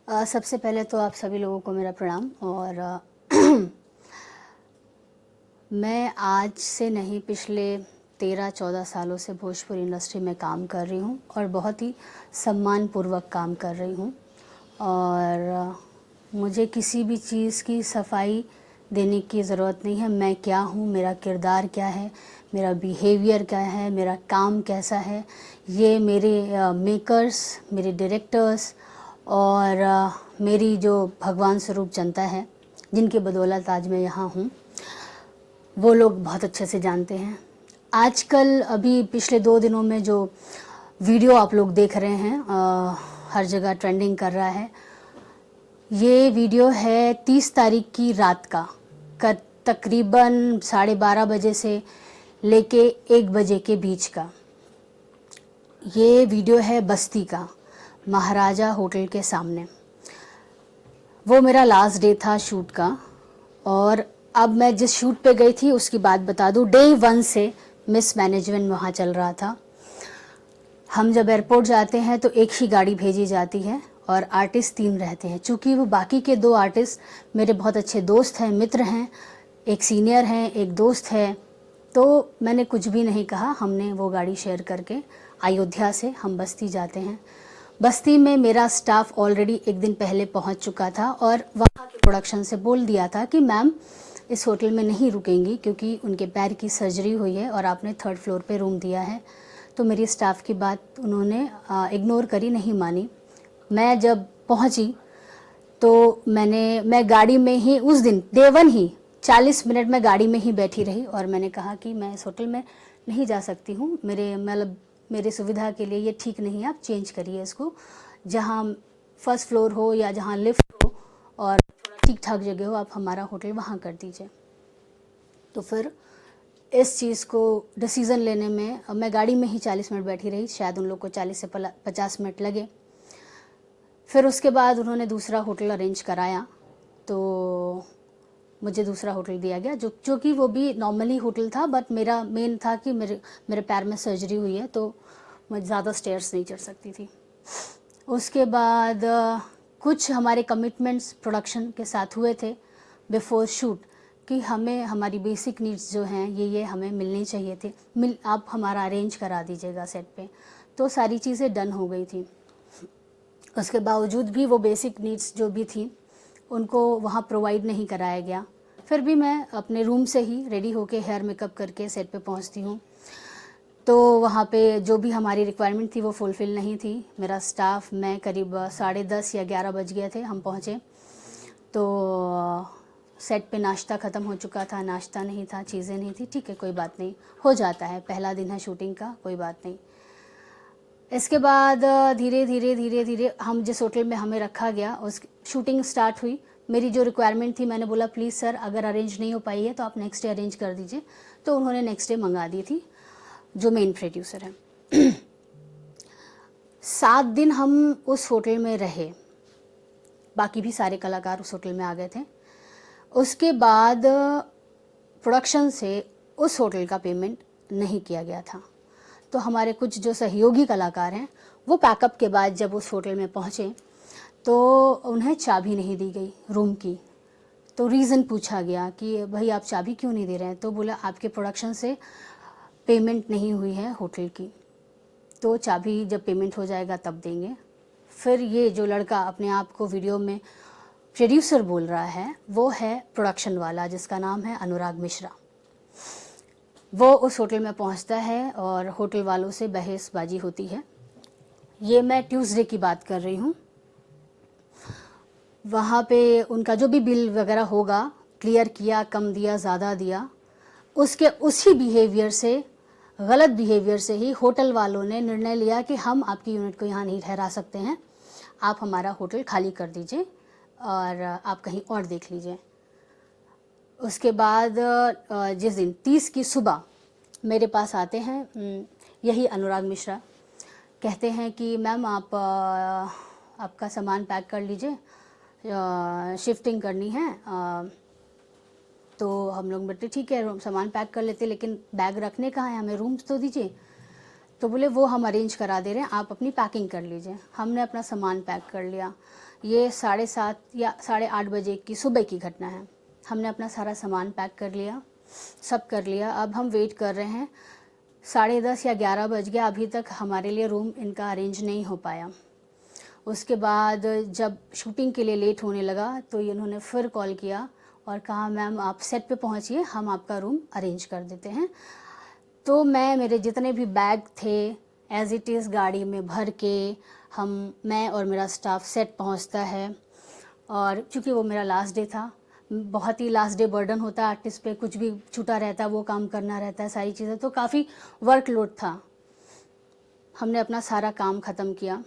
सबसे पहले तो आप सभी लोगों को मेरा प्रणाम। और मैं आज से नहीं, पिछले 13-14 सालों से भोजपुरी इंडस्ट्री में काम कर रही हूँ और बहुत ही सम्मानपूर्वक काम कर रही हूँ। और मुझे किसी भी चीज़ की सफाई देने की ज़रूरत नहीं है। मैं क्या हूँ, मेरा किरदार क्या है, मेरा बिहेवियर क्या है, मेरा काम कैसा है, ये मेरे मेकर्स, मेरे डायरेक्टर्स और मेरी जो भगवान स्वरूप जनता है, जिनकी बदौलत आज मैं यहाँ हूँ, वो लोग बहुत अच्छे से जानते हैं। आजकल अभी पिछले 2 दिनों में जो वीडियो आप लोग देख रहे हैं, हर जगह ट्रेंडिंग कर रहा है। ये वीडियो है 30 तारीख की रात का तकरीबन 12:30 बजे से लेके 1 बजे के बीच का। ये वीडियो है बस्ती का, महाराजा होटल के सामने। वो मेरा लास्ट डे था शूट का। और अब मैं जिस शूट पे गई थी उसकी बात बता दूं। डे 1 से मिस मैनेजमेंट वहाँ चल रहा था। हम जब एयरपोर्ट जाते हैं तो एक ही गाड़ी भेजी जाती है और आर्टिस्ट 3 रहते हैं। चूँकि वो बाकी के 2 आर्टिस्ट मेरे बहुत अच्छे दोस्त हैं, मित्र हैं, एक सीनियर हैं, एक दोस्त है, तो मैंने कुछ भी नहीं कहा। हमने वो गाड़ी शेयर करके अयोध्या से हम बस्ती जाते हैं। बस्ती में मेरा स्टाफ ऑलरेडी 1 दिन पहले पहुंच चुका था और वहाँ के प्रोडक्शन से बोल दिया था कि मैम इस होटल में नहीं रुकेंगी क्योंकि उनके पैर की सर्जरी हुई है और आपने 3rd फ्लोर पे रूम दिया है। तो मेरी स्टाफ की बात उन्होंने इग्नोर करी, नहीं मानी। मैं जब पहुंची तो मैं गाड़ी में ही उस दिन डे 1 ही 40 मिनट में गाड़ी में ही बैठी रही और मैंने कहा कि मैं इस होटल में नहीं जा सकती हूँ। मेरे सुविधा के लिए ये ठीक नहीं है, आप चेंज करिए इसको, जहाँ 1st फ्लोर हो या जहाँ लिफ्ट हो और थोड़ा ठीक ठाक जगह हो, आप हमारा होटल वहाँ कर दीजिए। तो फिर इस चीज़ को डिसीज़न लेने में मैं गाड़ी में ही 40 मिनट बैठी रही, शायद उन लोग को 40 से 50 मिनट लगे। फिर उसके बाद उन्होंने दूसरा होटल अरेंज कराया तो मुझे दूसरा होटल दिया गया, जो कि वो भी नॉर्मली होटल था, बट मेरा मेन था कि मेरे पैर में सर्जरी हुई है तो मैं ज़्यादा स्टेयर्स नहीं चढ़ सकती थी। उसके बाद कुछ हमारे कमिटमेंट्स प्रोडक्शन के साथ हुए थे बिफोर शूट कि हमें हमारी बेसिक नीड्स जो हैं ये हमें मिलनी चाहिए थी, आप हमारा अरेंज करा दीजिएगा सेट पे। तो सारी चीज़ें डन हो गई थी। उसके बावजूद भी वो बेसिक नीड्स जो भी थी उनको वहाँ प्रोवाइड नहीं कराया गया। फिर भी मैं अपने रूम से ही रेडी होके हेयर मेकअप करके सेट पे पहुँचती हूँ। तो वहाँ पे जो भी हमारी रिक्वायरमेंट थी वो फुलफ़िल नहीं थी। मेरा स्टाफ, मैं करीब 10:30 या 11 बज गए थे हम पहुँचे। तो सेट पे नाश्ता ख़त्म हो चुका था, नाश्ता नहीं था, चीज़ें नहीं थी। ठीक है, कोई बात नहीं, हो जाता है, पहला दिन है शूटिंग का, कोई बात नहीं। इसके बाद धीरे धीरे हम जिस होटल में हमें रखा गया उस शूटिंग स्टार्ट हुई। मेरी जो रिक्वायरमेंट थी, मैंने बोला प्लीज़ सर अगर अरेंज नहीं हो पाई है तो आप नेक्स्ट डे अरेंज कर दीजिए। तो उन्होंने नेक्स्ट डे मंगा दी थी, जो मेन प्रोड्यूसर है। 7 दिन हम उस होटल में रहे, बाकी भी सारे कलाकार उस होटल में आ गए थे। उसके बाद प्रोडक्शन से उस होटल का पेमेंट नहीं किया गया था। तो हमारे कुछ जो सहयोगी कलाकार हैं वो पैकअप के बाद जब उस होटल में पहुँचे तो उन्हें चाबी नहीं दी गई रूम की। तो रीज़न पूछा गया कि भाई आप चाबी क्यों नहीं दे रहे हैं? तो बोला आपके प्रोडक्शन से पेमेंट नहीं हुई है होटल की, तो चाबी जब पेमेंट हो जाएगा तब देंगे। फिर ये जो लड़का अपने आप को वीडियो में प्रोड्यूसर बोल रहा है वो है प्रोडक्शन वाला, जिसका नाम है अनुराग मिश्रा। वो उस होटल में पहुंचता है और होटल वालों से बहसबाजी होती है। ये मैं ट्यूसडे की बात कर रही हूँ। वहाँ पे उनका जो भी बिल वगैरह होगा क्लियर किया, कम दिया, ज़्यादा दिया, उसी बिहेवियर से, गलत बिहेवियर से ही होटल वालों ने निर्णय लिया कि हम आपकी यूनिट को यहाँ नहीं ठहरा सकते हैं, आप हमारा होटल खाली कर दीजिए और आप कहीं और देख लीजिए। उसके बाद जिस दिन 30 की सुबह मेरे पास आते हैं यही अनुराग मिश्रा, कहते हैं कि मैम आप आपका सामान पैक कर लीजिए, शिफ्टिंग करनी है। तो हम लोग बोलते ठीक है सामान पैक कर लेते, लेकिन बैग रखने कहाँ है, हमें रूम्स तो दीजिए। तो बोले वो हम अरेंज करा दे रहे हैं, आप अपनी पैकिंग कर लीजिए। हमने अपना सामान पैक कर लिया। ये 7:30 या 8:30 बजे की सुबह की घटना है। हमने अपना सारा सामान पैक कर लिया, सब कर लिया। अब हम वेट कर रहे हैं, 10:30 या 11 बज गया, अभी तक हमारे लिए रूम इनका अरेंज नहीं हो पाया। उसके बाद जब शूटिंग के लिए लेट होने लगा तो इन्होंने फिर कॉल किया और कहा मैम आप सेट पे पहुंचिए, हम आपका रूम अरेंज कर देते हैं। तो मेरे जितने भी बैग थे एज इट इज़ गाड़ी में भर के मैं और मेरा स्टाफ सेट पहुंचता है। और चूँकि वो मेरा लास्ट डे था, बहुत ही लास्ट डे बर्डन होता है आर्टिस्ट पे, कुछ भी छूटा रहता है वो काम करना रहता है, सारी चीज़ें, तो काफ़ी वर्कलोड था। हमने अपना सारा काम ख़त्म किया।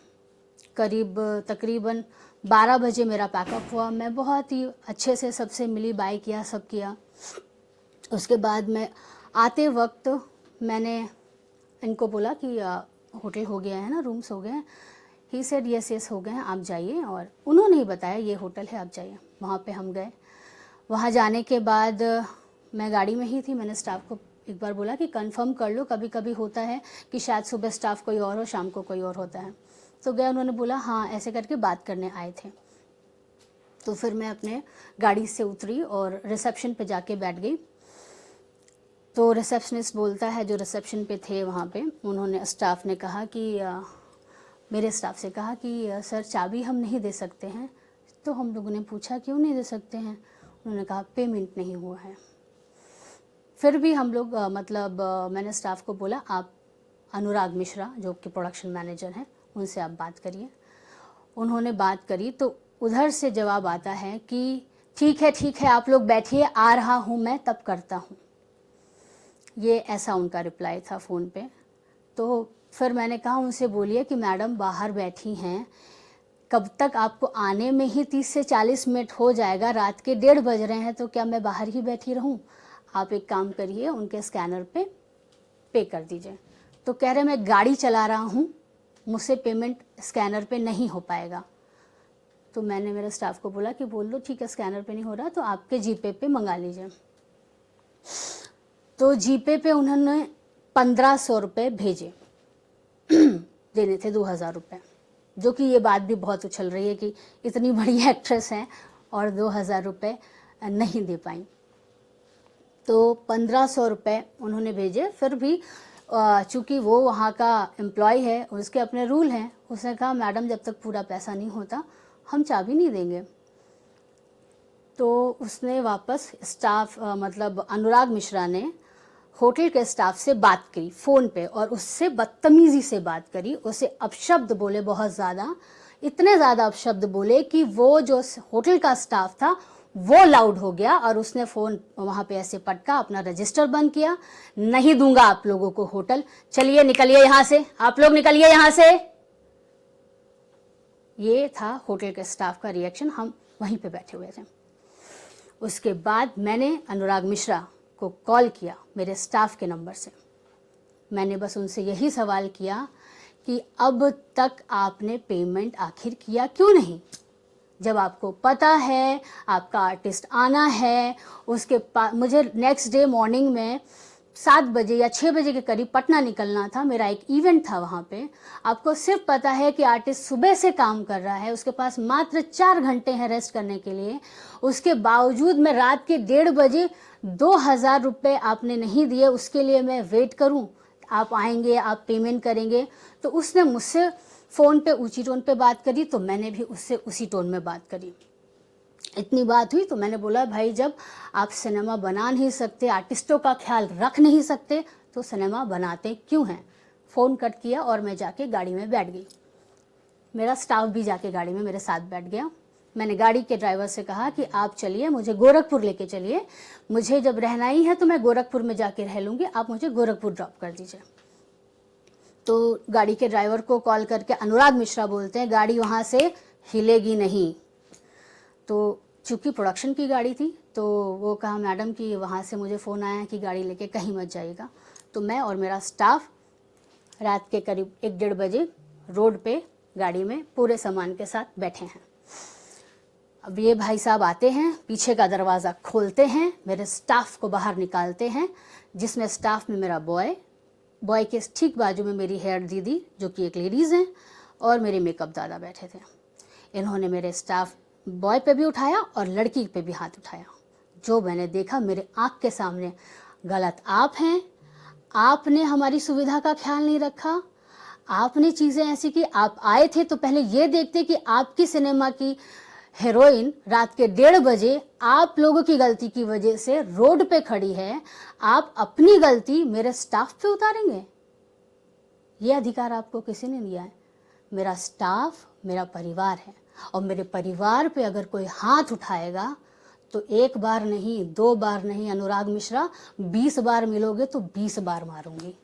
तकरीबन 12 बजे मेरा पैकअप हुआ। मैं बहुत ही अच्छे से सबसे मिली, बाय किया, सब किया। उसके बाद मैं आते वक्त मैंने इनको बोला कि होटल हो गया है ना, रूम्स हो गए हैं। ही सेड यस हो गए हैं, आप जाइए। और उन्होंने ही बताया ये होटल है, आप जाइए। वहाँ पे हम गए। वहाँ जाने के बाद मैं गाड़ी में ही थी। मैंने स्टाफ को एक बार बोला कि कंफर्म कर लो, कभी कभी होता है कि शायद सुबह स्टाफ कोई और हो, शाम को कोई और होता है। तो गया, उन्होंने बोला हाँ, ऐसे करके बात करने आए थे। तो फिर मैं अपने गाड़ी से उतरी और रिसेप्शन पे जाके बैठ गई। तो रिसेप्शनिस्ट बोलता है, जो रिसेप्शन पे थे वहाँ पे, उन्होंने, स्टाफ ने कहा कि मेरे स्टाफ से कहा कि सर चाबी हम नहीं दे सकते हैं। तो हम लोगों ने पूछा क्यों नहीं दे सकते हैं? उन्होंने कहा पेमेंट नहीं हुआ है। फिर भी हम लोग मैंने स्टाफ को बोला आप अनुराग मिश्रा जो कि प्रोडक्शन मैनेजर हैं, उनसे आप बात करिए। उन्होंने बात करी तो उधर से जवाब आता है कि ठीक है आप लोग बैठिए, आ रहा हूँ मैं, तब करता हूँ। ये ऐसा उनका रिप्लाई था फ़ोन पे। तो फिर मैंने कहा उनसे बोलिए कि मैडम बाहर बैठी हैं, कब तक आपको आने में ही 30 से 40 मिनट हो जाएगा, रात के 1:30 बज रहे हैं, तो क्या मैं बाहर ही बैठी रहूं? आप एक काम करिए, उनके स्कैनर पे कर दीजिए। तो कह रहे मैं गाड़ी चला रहा हूं, मुझसे पेमेंट स्कैनर पे नहीं हो पाएगा। तो मैंने मेरे स्टाफ को बोला कि बोल दो ठीक है, स्कैनर पे नहीं हो रहा तो आपके जीपे पे मंगा लीजिए। तो जीपे पे उन्होंने 1500 रुपये भेजे। देने थे 2000 रुपये, जो कि ये बात भी बहुत उछल रही है कि इतनी बड़ी एक्ट्रेस हैं और 2000 रुपये नहीं दे पाई। तो 1500 रुपये उन्होंने भेजे। फिर भी चूँकि वो वहाँ का एम्प्लॉय है, उसके अपने रूल हैं, उसने कहा मैडम जब तक पूरा पैसा नहीं होता हम चाबी नहीं देंगे। तो उसने वापस अनुराग मिश्रा ने होटल के स्टाफ से बात करी फ़ोन पे और उससे बदतमीज़ी से बात करी, उसे अपशब्द बोले, बहुत ज़्यादा, इतने ज़्यादा अपशब्द बोले कि वो जो होटल का स्टाफ था वो लाउड हो गया और उसने फ़ोन वहाँ पे ऐसे पटका, अपना रजिस्टर बंद किया। नहीं दूंगा आप लोगों को होटल, चलिए निकलिए यहाँ से, आप लोग निकलिए यहाँ से। ये था होटल के स्टाफ का रिएक्शन। हम वहीं पे बैठे हुए थे। उसके बाद मैंने अनुराग मिश्रा को कॉल किया मेरे स्टाफ के नंबर से। मैंने बस उनसे यही सवाल किया कि अब तक आपने पेमेंट आखिर किया क्यों नहीं? जब आपको पता है आपका आर्टिस्ट आना है, मुझे नेक्स्ट डे मॉर्निंग में 7 बजे या 6 बजे के करीब पटना निकलना था, मेरा एक इवेंट था वहाँ पे। आपको सिर्फ पता है कि आर्टिस्ट सुबह से काम कर रहा है, उसके पास मात्र 4 घंटे हैं रेस्ट करने के लिए, उसके बावजूद मैं रात के 1:30 बजे 2000 रुपये आपने नहीं दिए, उसके लिए मैं वेट करूँ? आप आएंगे, आप पेमेंट करेंगे? तो उसने मुझसे फ़ोन पे ऊंची टोन पे बात करी, तो मैंने भी उससे उसी टोन में बात करी। इतनी बात हुई तो मैंने बोला भाई जब आप सिनेमा बना नहीं सकते, आर्टिस्टों का ख्याल रख नहीं सकते, तो सिनेमा बनाते क्यों हैं? फ़ोन कट किया और मैं जाके गाड़ी में बैठ गई। मेरा स्टाफ भी जाके गाड़ी में मेरे साथ बैठ गया। मैंने गाड़ी के ड्राइवर से कहा कि आप चलिए, मुझे गोरखपुर लेके चलिए, मुझे जब रहना ही है तो मैं गोरखपुर में जाके रह लूँगी, आप मुझे गोरखपुर ड्रॉप कर दीजिए। तो गाड़ी के ड्राइवर को कॉल करके अनुराग मिश्रा बोलते हैं गाड़ी वहाँ से हिलेगी नहीं। तो चूँकि प्रोडक्शन की गाड़ी थी तो वो कहा मैडम कि वहाँ से मुझे फ़ोन आया कि गाड़ी लेके कहीं मत जाइएगा। तो मैं और मेरा स्टाफ रात के करीब 1-1:30 बजे रोड पे गाड़ी में पूरे सामान के साथ बैठे हैं। अब ये भाई साहब आते हैं, पीछे का दरवाज़ा खोलते हैं, मेरे स्टाफ को बाहर निकालते हैं, जिसमें स्टाफ में मेरा बॉय के ठीक बाजू में मेरी हेयर दीदी जो कि एक लेडीज़ हैं और मेरे मेकअप दादा बैठे थे। इन्होंने मेरे स्टाफ बॉय पे भी उठाया और लड़की पे भी हाथ उठाया। जो मैंने देखा मेरे आँख के सामने, गलत आप हैं, आपने हमारी सुविधा का ख्याल नहीं रखा, आपने चीज़ें ऐसी की, आप आए थे तो पहले ये देखते कि आपकी सिनेमा की हीरोइन रात के 1:30 बजे आप लोगों की गलती की वजह से रोड पे खड़ी है, आप अपनी गलती मेरे स्टाफ पे उतारेंगे? ये अधिकार आपको किसी ने दिया है? मेरा स्टाफ मेरा परिवार है, और मेरे परिवार पे अगर कोई हाथ उठाएगा तो 1 बार नहीं, 2 बार नहीं अनुराग मिश्रा, 20 बार मिलोगे तो 20 बार मारूंगी।